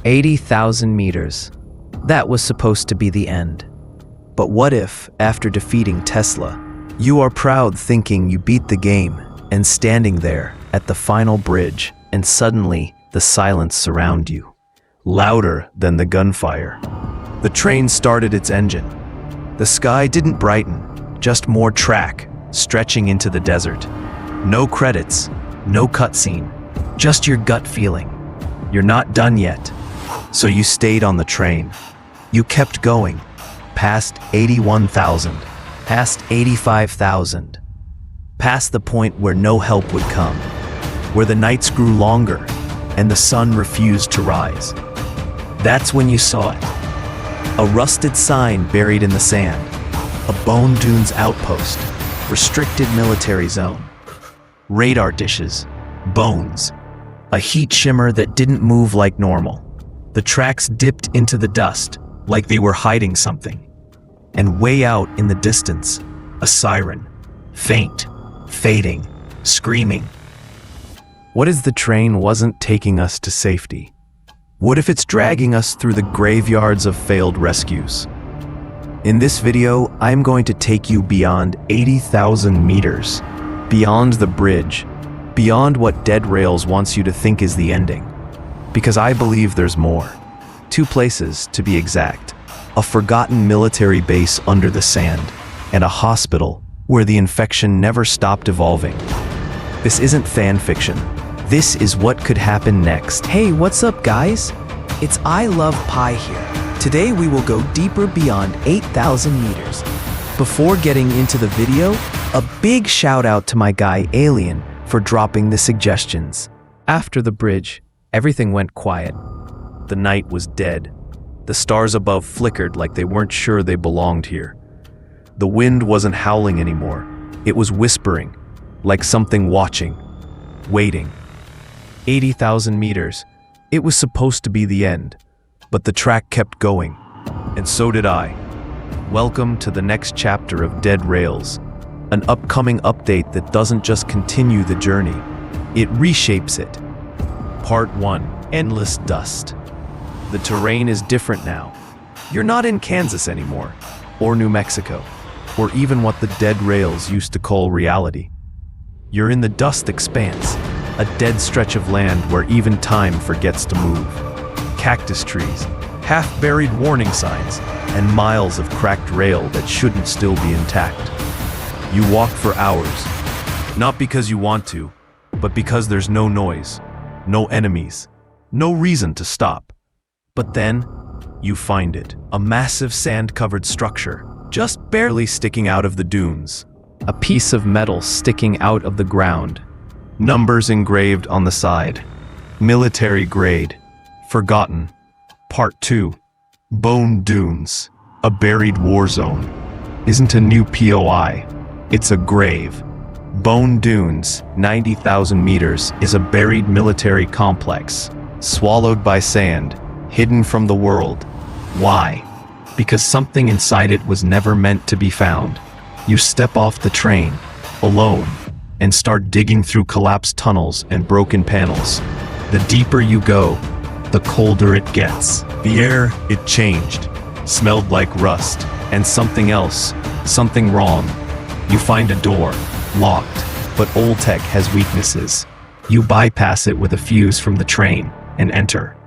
80,000 meters. That was supposed to be the end. But what if, after defeating Tesla, you are proud thinking you beat the game and standing there at the final bridge and suddenly the silence surround you, louder than the gunfire. The train started its engine. The sky didn't brighten, just more track stretching into the desert. No credits, no cutscene, just your gut feeling. You're not done yet. So you stayed on the train. You kept going, past 81,000, past 85,000, past the point where no help would come, where the nights grew longer and the sun refused to rise. That's when you saw it. A rusted sign buried in the sand, a Bone Dunes outpost, restricted military zone, radar dishes, bones, a heat shimmer that didn't move like normal. The tracks dipped into the dust like they were hiding something. And way out in the distance, a siren, faint, fading, screaming. What if the train wasn't taking us to safety? What if it's dragging us through the graveyards of failed rescues? In this video, I'm going to take you beyond 80,000 meters, beyond the bridge, beyond what Dead Rails wants you to think is the ending. Because I believe there's more. 2 places, to be exact. A forgotten military base under the sand, and a hospital where the infection never stopped evolving. This isn't fan fiction. This is what could happen next. Hey, what's up, guys? It's I Love Pie here. Today we will go deeper beyond 8,000 meters. Before getting into the video, a big shout out to my guy Alien for dropping the suggestions. After the bridge, everything went quiet. The night was dead. The stars above flickered like they weren't sure they belonged here. The wind wasn't howling anymore. It was whispering, like something watching, waiting. 80,000 meters. It was supposed to be the end, but the track kept going, and so did I. Welcome to the next chapter of Dead Rails, an upcoming update that doesn't just continue the journey, it reshapes it. Part 1, Endless Dust. The terrain is different now. You're not in Kansas anymore, or New Mexico, or even what the Dead Rails used to call reality. You're in the dust expanse, a dead stretch of land where even time forgets to move. Cactus trees, half-buried warning signs, and miles of cracked rail that shouldn't still be intact. You walk for hours, not because you want to, but because there's no noise, no enemies, no reason to stop. But then, you find it, a massive sand-covered structure, just barely sticking out of the dunes. A piece of metal sticking out of the ground. Numbers engraved on the side. Military grade. Forgotten. Part 2. Bone Dunes. A buried war zone. Isn't a new POI. It's a grave. Bone Dunes, 90,000 meters, is a buried military complex. Swallowed by sand. Hidden from the world. Why? Because something inside it was never meant to be found. You step off the train, alone, and start digging through collapsed tunnels and broken panels. The deeper you go, the colder it gets. The air, it changed. Smelled like rust, and something else, something wrong. You find a door, locked, but old tech has weaknesses. You bypass it with a fuse from the train and enter.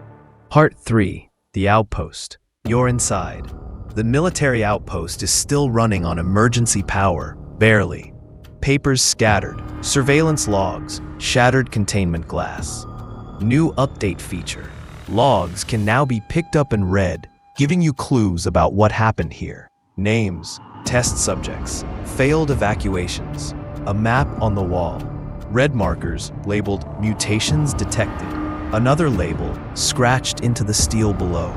Part 3, the outpost. You're inside. The military outpost is still running on emergency power, barely. Papers scattered, surveillance logs, shattered containment glass. New update feature. Logs can now be picked up and read, giving you clues about what happened here. Names, test subjects, failed evacuations, a map on the wall, red markers labeled mutations detected. Another label scratched into the steel below.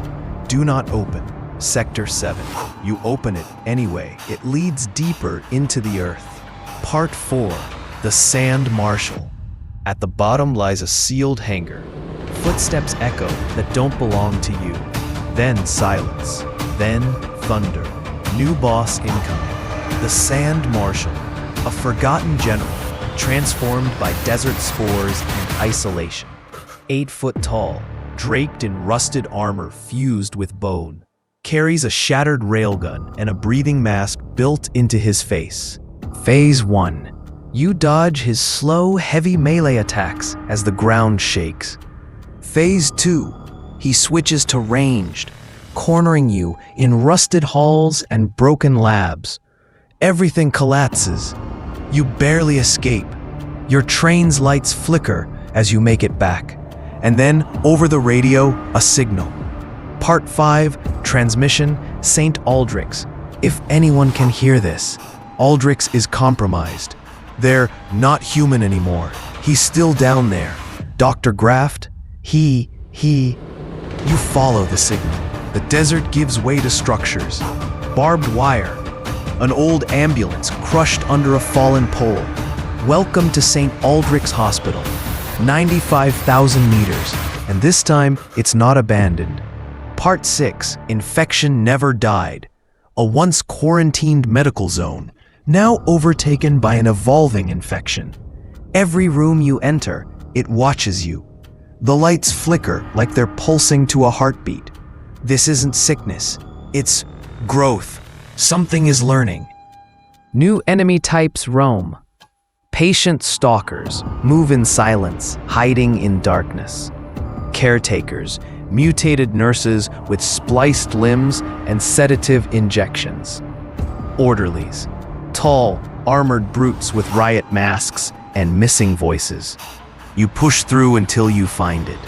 Do not open. Sector 7. You open it anyway. It leads deeper into the earth. Part 4. The Sand Marshal. At the bottom lies a sealed hangar. Footsteps echo that don't belong to you. Then silence. Then thunder. New boss incoming. The Sand Marshal. A forgotten general, transformed by desert spores and isolation. 8 foot tall, draped in rusted armor fused with bone, carries a shattered railgun and a breathing mask built into his face. Phase 1. You dodge his slow, heavy melee attacks as the ground shakes. Phase 2. He switches to ranged, cornering you in rusted halls and broken labs. Everything collapses. You barely escape. Your train's lights flicker as you make it back. And then, over the radio, a signal. Part 5, Transmission, St. Aldrix. If anyone can hear this, Aldrix is compromised. They're not human anymore. He's still down there. Dr. Graft, you follow the signal. The desert gives way to structures. Barbed wire. An old ambulance crushed under a fallen pole. Welcome to St. Aldric's Hospital. 95,000 meters. And this time, it's not abandoned. Part 6, Infection Never Died. A once quarantined medical zone, now overtaken by an evolving infection. Every room you enter, it watches you. The lights flicker like they're pulsing to a heartbeat. This isn't sickness, it's growth. Something is learning. New enemy types roam. Patient stalkers move in silence, hiding in darkness. Caretakers, mutated nurses with spliced limbs and sedative injections. Orderlies, tall, armored brutes with riot masks and missing voices. You push through until you find it.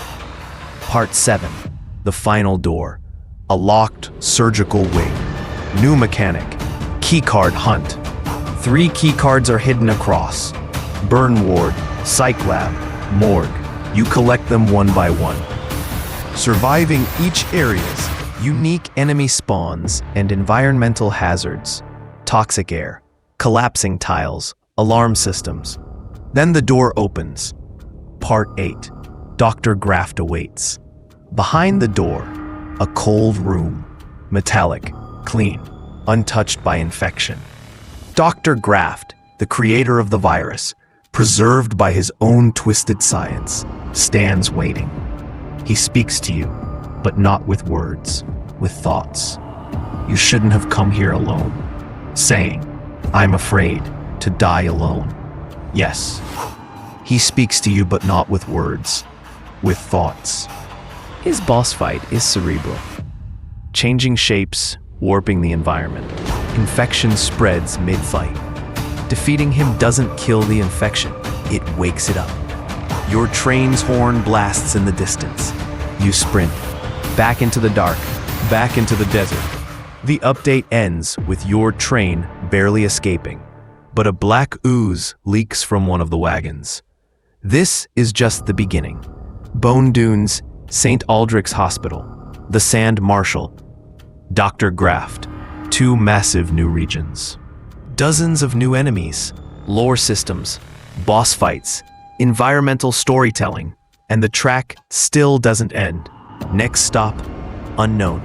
Part 7, the final door. A locked surgical wing. New mechanic. Keycard hunt. 3 keycards are hidden across. Burn ward, psych lab, morgue. You collect them one by one. Surviving each area's unique enemy spawns and environmental hazards. Toxic air, collapsing tiles, alarm systems. Then the door opens. Part 8. Dr. Graft awaits. Behind the door, a cold room. Metallic, clean, untouched by infection. Dr. Graft, the creator of the virus, preserved by his own twisted science, stands waiting. He speaks to you, but not with words, with thoughts. You shouldn't have come here alone. Saying, I'm afraid to die alone. Yes. He speaks to you, but not with words, with thoughts. His boss fight is cerebral. Changing shapes, warping the environment. Infection spreads mid-fight. Defeating him doesn't kill the infection, it wakes it up. Your train's horn blasts in the distance. You sprint, back into the dark, back into the desert. The update ends with your train barely escaping, but a black ooze leaks from one of the wagons. This is just the beginning. Bone Dunes, St. Aldric's Hospital, the Sand Marshal, Dr. Graft, 2 massive new regions. Dozens of new enemies, lore systems, boss fights, environmental storytelling, and the track still doesn't end. Next stop, unknown.